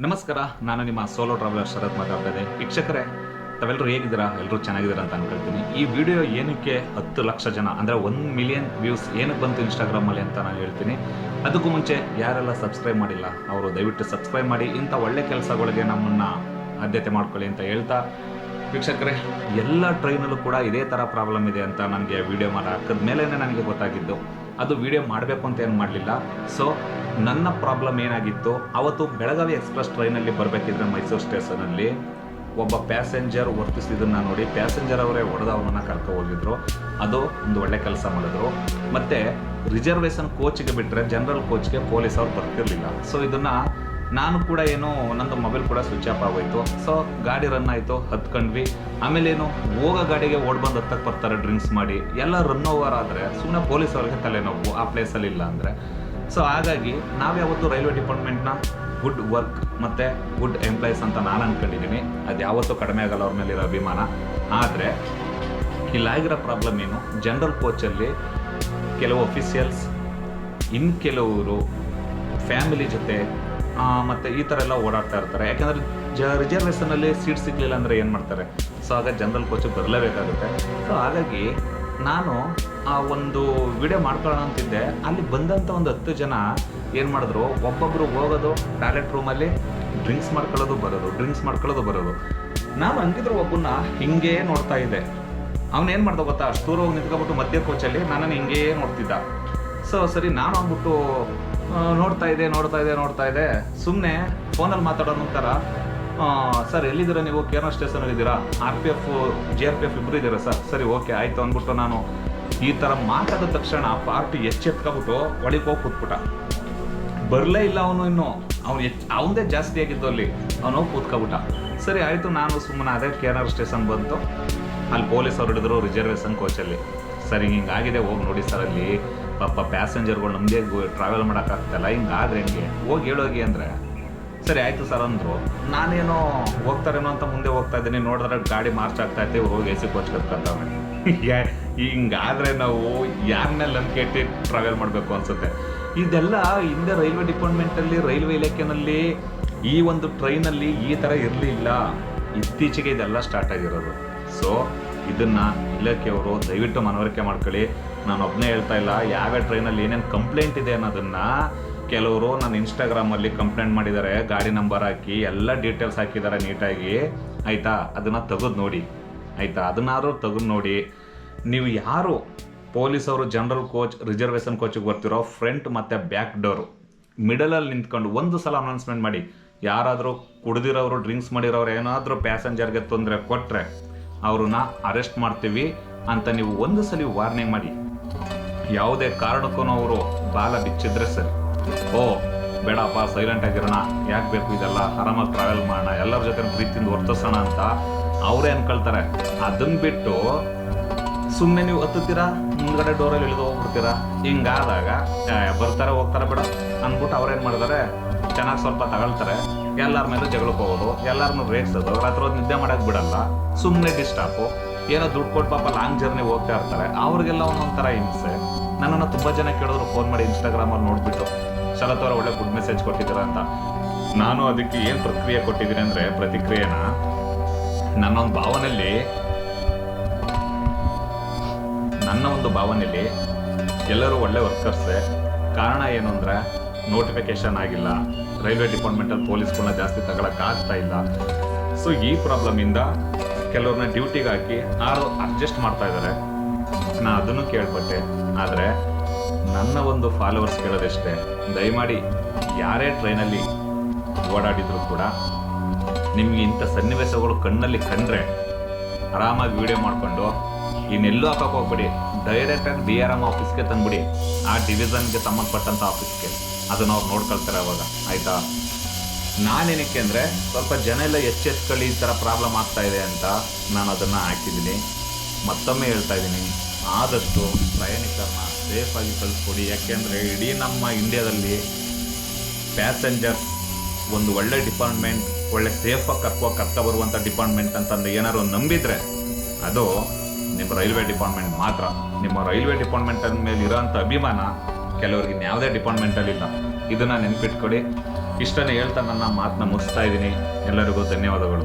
ನಮಸ್ಕಾರ, ನಾನು ನಿಮ್ಮ ಸೋಲೋ ಟ್ರಾವೆಲರ್ ಶರತ್ ಮಾತಾಡ್ತಾ ಇದ್ದೆ. ವೀಕ್ಷಕರೇ, ತಾವೆಲ್ಲರೂ ಹೇಗಿದ್ದೀರಾ? ಎಲ್ಲರೂ ಚೆನ್ನಾಗಿದ್ದೀರಾ ಅಂತ ಅನ್ಕೊಳ್ತೀನಿ. ಈ ವಿಡಿಯೋ ಏನಕ್ಕೆ 10 ಲಕ್ಷ ಜನ ಅಂದರೆ 1 ಮಿಲಿಯನ್ ವ್ಯೂಸ್ ಏನಕ್ಕೆ ಬಂತು ಇನ್ಸ್ಟಾಗ್ರಾಮಲ್ಲಿ ಅಂತ ನಾನು ಹೇಳ್ತೀನಿ. ಅದಕ್ಕೂ ಮುಂಚೆ ಯಾರೆಲ್ಲ ಸಬ್ಸ್ಕ್ರೈಬ್ ಮಾಡಿಲ್ಲ ಅವರು ದಯವಿಟ್ಟು ಸಬ್ಸ್ಕ್ರೈಬ್ ಮಾಡಿ, ಇಂಥ ಒಳ್ಳೆ ಕೆಲಸಗಳಿಗೆ ನಮ್ಮನ್ನು ಆದ್ಯತೆ ಮಾಡ್ಕೊಳ್ಳಿ ಅಂತ ಹೇಳ್ತಾ, ವೀಕ್ಷಕರೇ, ಎಲ್ಲ ಟ್ರೈನಲ್ಲೂ ಕೂಡ ಇದೇ ಥರ ಪ್ರಾಬ್ಲಮ್ ಇದೆ ಅಂತ ನನಗೆ ವಿಡಿಯೋ ಮಾಡಿ ಹಾಕಿದ ಮೇಲೇ ನನಗೆ ಗೊತ್ತಾಗಿದ್ದು. ಅದು ವಿಡಿಯೋ ಮಾಡಬೇಕು ಅಂತ ಏನು ಮಾಡಲಿಲ್ಲ. ಸೊ ನನ್ನ ಪ್ರಾಬ್ಲಮ್ ಏನಾಗಿತ್ತು, ಅವತ್ತು ಬೆಳಗಾವಿ ಎಕ್ಸ್ಪ್ರೆಸ್ ಟ್ರೈನಲ್ಲಿ ಬರಬೇಕಿದ್ರೆ ಮೈಸೂರು ಸ್ಟೇಷನಲ್ಲಿ ಒಬ್ಬ ಪ್ಯಾಸೆಂಜರ್ ವರ್ತಿಸಿದ್ದನ್ನು ನೋಡಿ ಪ್ಯಾಸೆಂಜರ್ ಅವರೇ ಹೊಡೆದು ಅವನನ್ನು ಕರ್ಕೊ ಹೋಗಿದ್ರು. ಅದು ಒಂದು ಒಳ್ಳೆ ಕೆಲಸ ಮಾಡಿದ್ರು. ಮತ್ತು ರಿಸರ್ವೇಷನ್ ಕೋಚ್ಗೆ ಬಿಟ್ಟರೆ ಜನರಲ್ ಕೋಚ್ಗೆ ಪೊಲೀಸ್ ಅವ್ರು ಬರ್ತಿರ್ಲಿಲ್ಲ. ಸೊ ಇದನ್ನು ನಾನು ಕೂಡ ನಂದು ಮೊಬೈಲ್ ಕೂಡ ಸ್ವಿಚ್ ಆಫ್ ಆಗೋಯ್ತು. ಸೊ ಗಾಡಿ ರನ್ ಆಯಿತು, ಹತ್ಕೊಂಡ್ವಿ. ಆಮೇಲೇನು ಹೋಗೋ ಗಾಡಿಗೆ ಓಡ್ಬಂದು ಹತ್ತಕ್ಕೆ ಬರ್ತಾರೆ ಡ್ರಿಂಕ್ಸ್ ಮಾಡಿ. ಎಲ್ಲ ರನ್ ಓವರ್ ಆದರೆ ಸುಮ್ಮನೆ ಪೊಲೀಸ್ ಅವ್ರಿಗೆ ತಲೆನೋವು ಆ ಪ್ಲೇಸಲ್ಲಿ ಇಲ್ಲ ಅಂದರೆ. ಸೊ ಹಾಗಾಗಿ ನಾವು ಯಾವತ್ತೂ ರೈಲ್ವೆ ಡಿಪಾರ್ಟ್ಮೆಂಟ್ನ ಗುಡ್ ವರ್ಕ್ ಮತ್ತು ಗುಡ್ ಎಂಪ್ಲಾಯೀಸ್ ಅಂತ ನಾನು ಅಂದ್ಕೊಂಡಿದ್ದೀನಿ. ಅದು ಯಾವತ್ತೂ ಕಡಿಮೆ ಆಗಲ್ಲ ಅವ್ರ ಮೇಲಿರೋ ಅಭಿಮಾನ. ಆದರೆ ಇಲ್ಲಾಗಿರೋ ಪ್ರಾಬ್ಲಮ್ ಏನು, ಜನರಲ್ ಕೋಚಲ್ಲಿ ಕೆಲವು ಅಫಿಷಿಯಲ್ಸ್, ಇನ್ನು ಕೆಲವರು ಫ್ಯಾಮಿಲಿ ಜೊತೆ ಮತ್ತು ಈ ಥರ ಎಲ್ಲ ಓಡಾಡ್ತಾ ಇರ್ತಾರೆ. ಯಾಕೆಂದರೆ ರಿಸರ್ವೇಷನಲ್ಲಿ ಸೀಟ್ ಸಿಗಲಿಲ್ಲ ಅಂದರೆ ಏನು ಮಾಡ್ತಾರೆ? ಸೊ ಹಾಗಾಗಿ ಜನರಲ್ ಕೋಚಿಗೆ ಬರಲೇಬೇಕಾಗುತ್ತೆ. ಸೊ ಹಾಗಾಗಿ ನಾನು ಆ ಒಂದು ವಿಡಿಯೋ ಮಾಡ್ಕೊಳ್ಳೋಣ ಅಂತಿದ್ದೆ. ಅಲ್ಲಿ ಬಂದಂಥ ಒಂದು 10 ಜನ ಏನು ಮಾಡಿದ್ರು, ಒಬ್ಬೊಬ್ಬರು ಹೋಗೋದು ಟಾಯ್ಲೆಟ್ ರೂಮಲ್ಲಿ ಡ್ರಿಂಕ್ಸ್ ಮಾಡ್ಕೊಳ್ಳೋದು ಬರೋದು. ನಾನು ಹಂಗಿದ್ರು ಒಬ್ಬನ್ನ ಹಿಂಗೇ ನೋಡ್ತಾ ಇದ್ದೆ. ಅವನೇನು ಮಾಡ್ದ ಗೊತ್ತಾ, ಅಷ್ಟು ದೂರ ಹೋಗಿ ನಿಂತ್ಕೊಬಿಟ್ಟು ಮಧ್ಯ ಕೋಚಲ್ಲಿ ನನ್ನನ್ನು ಹಿಂಗೇ ನೋಡ್ತಿದ್ದ. ಸೊ ಸರಿ, ನಾನು ಅಂದ್ಬಿಟ್ಟು ನೋಡ್ತಾ ಇದ್ದೆ. ಸುಮ್ಮನೆ ಫೋನಲ್ಲಿ ಮಾತಾಡೋಣ ಥರ, ಸರ್ ಎಲ್ಲಿದ್ದೀರಾ ನೀವು? ಕೇರಳ ಸ್ಟೇಷನಲ್ಲಿ ಇದ್ದೀರಾ? RPF GRPF ಇಬ್ಬರು ಇದ್ದೀರಾ ಸರ್? ಸರಿ, ಓಕೆ ಆಯಿತು ಅಂದ್ಬಿಟ್ಟು ನಾನು ಈ ಥರ ಮಾತಾಡಿದ ತಕ್ಷಣ ಪಾರ್ಟಿ ಎಚ್ಚೆತ್ಕೊಬಿಟ್ಟು ಒಳಗೆ ಹೋಗಿ ಕೂತ್ಬಿಟ್ಟ. ಬರಲೇ ಇಲ್ಲ ಅವನು. ಇನ್ನು ಅವನದೇ ಜಾಸ್ತಿ ಆಗಿದ್ದು ಅಲ್ಲಿ. ಅವನು ಹೋಗಿ ಕೂತ್ಕೊಬಿಟ್ಟ. ಸರಿ ಆಯಿತು, ನಾನು ಸುಮ್ಮನೆ ಅದೇ ಕೇರಳ ಸ್ಟೇಷನ್ ಬಂತು. ಅಲ್ಲಿ ಪೊಲೀಸ್ ಅವ್ರು ಹಿಡಿದ್ರು ರಿಸರ್ವೇಷನ್ ಕೋಚಲ್ಲಿ. ಸರಿ, ಹಿಂಗಾಗಿದೆ, ಹೋಗಿ ನೋಡಿ ಸರ್, ಅಲ್ಲಿ ಪಾಪ ಪ್ಯಾಸೆಂಜರ್ಗಳು ನಮ್ಮದೇ ಟ್ರಾವೆಲ್ ಮಾಡೋಕ್ಕಾಗ್ತಾಯಿಲ್ಲ, ಹಿಂಗಾದ್ರೆ ಹೆಂಗೆ, ಹೋಗಿ ಹೇಳೋಗಿ ಅಂದರೆ ಸರಿ ಆಯಿತು ಸರ್ ಅಂದರು. ನಾನೇನೋ ಹೋಗ್ತಾರೇನೋ ಅಂತ ಮುಂದೆ ಹೋಗ್ತಾ ಇದ್ದೀನಿ. ನೋಡಿದ್ರೆ ಗಾಡಿ ಮಾರ್ಚ್ ಆಗ್ತಾ ಇತ್ತು, ಇವ್ರು ಹೋಗಿ AC ಕೋಚ್ ಕತ್ಕೊಳ್ತಾವೆ. ಹಿಂಗಾದರೆ ನಾವು ಯಾರನ್ನೇ ನಂಬಿಕೆ ಇಟ್ಟು ಟ್ರಾವೆಲ್ ಮಾಡಬೇಕು ಅನಿಸುತ್ತೆ. ಇದೆಲ್ಲ ಹಿಂದೆ ರೈಲ್ವೆ ಡಿಪಾರ್ಟ್ಮೆಂಟಲ್ಲಿ, ರೈಲ್ವೆ ಇಲಾಖೆಯಲ್ಲಿ ಈ ಒಂದು ಟ್ರೈನಲ್ಲಿ ಈ ಥರ ಇರಲಿಲ್ಲ. ಇತ್ತೀಚೆಗೆ ಇದೆಲ್ಲ ಸ್ಟಾರ್ಟ್ ಆಗಿರೋದು. ಸೊ ಇದನ್ನು ಇಲಾಖೆಯವರು ದಯವಿಟ್ಟು ಮನವರಿಕೆ ಮಾಡ್ಕೊಳ್ಳಿ. ನಾನು ಒಬ್ಬನೇ ಹೇಳ್ತಾ ಇಲ್ಲ, ಯಾವ್ಯಾವ ಟ್ರೈನಲ್ಲಿ ಏನೇನು ಕಂಪ್ಲೇಂಟ್ ಇದೆ ಅನ್ನೋದನ್ನು ಕೆಲವರು ನನ್ನ ಇನ್ಸ್ಟಾಗ್ರಾಮಲ್ಲಿ ಕಂಪ್ಲೇಂಟ್ ಮಾಡಿದ್ದಾರೆ. ಗಾಡಿ ನಂಬರ್ ಹಾಕಿ ಎಲ್ಲ ಡೀಟೇಲ್ಸ್ ಹಾಕಿದ್ದಾರೆ ನೀಟಾಗಿ, ಆಯಿತಾ? ಅದನ್ನು ತೆಗೆದು ನೋಡಿ, ಆಯಿತಾ? ಅದನ್ನಾದ್ರೂ ತೆಗೆದು ನೋಡಿ. ನೀವು ಯಾರು ಪೊಲೀಸವರು ಜನರಲ್ ಕೋಚ್, ರಿಸರ್ವೇಷನ್ ಕೋಚಿಗೆ ಬರ್ತಿರೋ ಫ್ರಂಟ್ ಮತ್ತು ಬ್ಯಾಕ್ ಡೋರು ಮಿಡಲಲ್ಲಿ ನಿಂತ್ಕೊಂಡು ಒಂದು ಸಲ ಅನೌನ್ಸ್ಮೆಂಟ್ ಮಾಡಿ. ಯಾರಾದರೂ ಕುಡಿದಿರೋರು, ಡ್ರಿಂಕ್ಸ್ ಮಾಡಿರೋರು ಏನಾದರೂ ಪ್ಯಾಸೆಂಜರ್ಗೆ ತೊಂದರೆ ಕೊಟ್ಟರೆ ಅವ್ರನ್ನ ಅರೆಸ್ಟ್ ಮಾಡ್ತೀವಿ ಅಂತ ನೀವು ಒಂದು ಸಲ ವಾರ್ನಿಂಗ್ ಮಾಡಿ. ಯಾವುದೇ ಕಾರಣಕ್ಕೂ ಅವರು ಬಾಲ ಬಿಚ್ಚಿದ್ರೆ ಸರಿ, ಬೇಡಪ್ಪ ಸೈಲೆಂಟ್ ಆಗಿರೋಣ, ಯಾಕೆ ಬೇಕು ಇದೆಲ್ಲ, ಆರಾಮಾಗಿ ಟ್ರಾವೆಲ್ ಮಾಡೋಣ, ಎಲ್ಲರ ಜೊತೆ ಪ್ರೀತಿಯಿಂದ ವರ್ತಿಸೋಣ ಅಂತ ಅವರೇ ಅನ್ಕೊಳ್ತಾರೆ. ಅದನ್ನು ಬಿಟ್ಟು ಸುಮ್ಮನೆ ನೀವು ಹತ್ತುತ್ತೀರಾ, ಮುಂದ್ಗಡೆ ಡೋರಲ್ಲಿ ಇಳಿದು ಹೋಗ್ಬಿಡ್ತೀರಾ. ಹಿಂಗಾದಾಗ ಬರ್ತಾರೆ ಹೋಗ್ತಾರೆ ಬಿಡ ಅಂದ್ಬಿಟ್ಟು ಅವ್ರೇನು ಮಾಡ್ತಾರೆ, ಚೆನ್ನಾಗಿ ಸ್ವಲ್ಪ ತಗೊಳ್ತಾರೆ, ಎಲ್ಲರ ಮೇಲೂ ಜಗಳಕ್ಕೆ ಹೋಗೋದು, ಎಲ್ಲರನ್ನೂ ರೇಗಿಸೋದು, ರಾತ್ರಿ ಹೊತ್ತು ನಿದ್ದೆ ಮಾಡೋಕ್ಕೆ ಬಿಡಲ್ಲ, ಸುಮ್ಮನೆ ಡಿಸ್ಟಾಪು, ಏನೋ ದುಡ್ಡು ಕೊಟ್ಟು ಪಾಪ ಲಾಂಗ್ ಜರ್ನಿ ಹೋಗ್ತಾ ಇರ್ತಾರೆ. ಅವ್ರಿಗೆಲ್ಲ ಒಂದೊಂಥರ ಹಿಂಸೆ. ನನ್ನನ್ನು ತುಂಬ ಜನ ಕೇಳಿದ್ರು ಫೋನ್ ಮಾಡಿ ಇನ್ಸ್ಟಾಗ್ರಾಮಲ್ಲಿ ನೋಡಿಬಿಟ್ಟು, ಶರತ್ ಅವರ ಒಳ್ಳೆ ಗುಡ್ ಮೆಸೇಜ್ ಕೊಟ್ಟಿದ್ದೀರ ಅಂತ. ನಾನು ಅದಕ್ಕೆ ಏನು ಪ್ರತಿಕ್ರಿಯೆ ಕೊಟ್ಟಿದ್ದೀನಿ ಅಂದರೆ, ಪ್ರತಿಕ್ರಿಯೆನ ನನ್ನ ಒಂದು ಭಾವನೆಯಲ್ಲಿ ಎಲ್ಲರೂ ಒಳ್ಳೆ ವರ್ಕರ್ಸೇ. ಕಾರಣ ಏನು ಅಂದರೆ, ನೋಟಿಫಿಕೇಶನ್ ಆಗಿಲ್ಲ, ರೈಲ್ವೆ ಡಿಪಾರ್ಟ್ಮೆಂಟಲ್ಲಿ ಪೊಲೀಸ್ಗಳನ್ನ ಜಾಸ್ತಿ ತಗೊಳಕ್ಕಾಗ್ತಾ ಇಲ್ಲ. ಸೊ ಈ ಪ್ರಾಬ್ಲಮಿಂದ ಕೆಲವ್ರನ್ನ ಡ್ಯೂಟಿಗೆ ಹಾಕಿ ಯಾರು ಅಡ್ಜಸ್ಟ್ ಮಾಡ್ತಾ ಇದ್ದಾರೆ. ನಾನು ಅದನ್ನು ಕೇಳ್ಪಟ್ಟೆ. ಆದರೆ ನನ್ನ ಒಂದು ಫಾಲೋವರ್ಸ್ ಕೇಳೋದಷ್ಟೇ, ದಯಮಾಡಿ ಯಾರೇ ಟ್ರೈನಲ್ಲಿ ಓಡಾಡಿದ್ರು ಕೂಡ ನಿಮಗೆ ಇಂಥ ಸನ್ನಿವೇಶಗಳು ಕಣ್ಣಲ್ಲಿ ಕಂಡ್ರೆ ಆರಾಮಾಗಿ ವಿಡಿಯೋ ಮಾಡಿಕೊಂಡು ಇನ್ನೆಲ್ಲೂ ಹಾಕೋಕೆ ಹೋಗ್ಬಿಡಿ. ಡೈರೆಕ್ಟಾಗಿ DRM ಆಫೀಸ್ಗೆ ತಂದುಬಿಡಿ, ಆ ಡಿವಿಷನ್ಗೆ ಸಂಬಂಧಪಟ್ಟಂಥ ಆಫೀಸ್ಗೆ. ಅದನ್ನು ಅವ್ರು ನೋಡ್ಕೊಳ್ತಾರೆ ಅವಾಗ, ಆಯಿತಾ? ನಾನೇನಕ್ಕೆ ಅಂದರೆ, ಸ್ವಲ್ಪ ಜನ ಎಲ್ಲ ಎಚ್ಚೆತ್ಕೊಳ್ಳಿ, ಈ ಥರ ಪ್ರಾಬ್ಲಮ್ ಆಗ್ತಾ ಇದೆ ಅಂತ ನಾನು ಅದನ್ನು ಹಾಕಿದ್ದೀನಿ. ಮತ್ತೊಮ್ಮೆ ಹೇಳ್ತಾ ಇದ್ದೀನಿ, ಆದಷ್ಟು ಪ್ರಯಾಣಿಕರನ್ನ ಸೇಫಾಗಿ ಕಳಿಸ್ಕೊಡಿ. ಯಾಕೆಂದರೆ ಇಡೀ ನಮ್ಮ ಇಂಡಿಯಾದಲ್ಲಿ ಪ್ಯಾಸೆಂಜರ್ಸ್ ಒಂದು ಒಳ್ಳೆ ಡಿಪಾರ್ಟ್ಮೆಂಟ್, ಒಳ್ಳೆ ಸೇಫಾಗಿ ಕರ್ಕೊ ಬರುವಂಥ ಡಿಪಾರ್ಟ್ಮೆಂಟ್ ಅಂತಂದು ಏನಾದ್ರು ನಂಬಿದರೆ ಅದು ನಿಮ್ಮ ರೈಲ್ವೆ ಡಿಪಾರ್ಟ್ಮೆಂಟ್ ಮಾತ್ರ. ನಿಮ್ಮ ರೈಲ್ವೆ ಡಿಪಾರ್ಟ್ಮೆಂಟ್ ಮೇಲೆ ಇರೋಂಥ ಅಭಿಮಾನ ಕೆಲವರಿಗೆ ಯಾವುದೇ ಡಿಪಾರ್ಟ್ಮೆಂಟಲ್ಲಿಲ್ಲ. ಇದನ್ನು ನೆನ್ಪಿಟ್ಕೊಳ್ಳಿ. ಇಷ್ಟನ್ನೇ ಹೇಳ್ತಾ ನನ್ನ ಮಾತನ್ನ ಮುಗಿಸ್ತಾ ಇದ್ದೀನಿ. ಎಲ್ಲರಿಗೂ ಧನ್ಯವಾದಗಳು.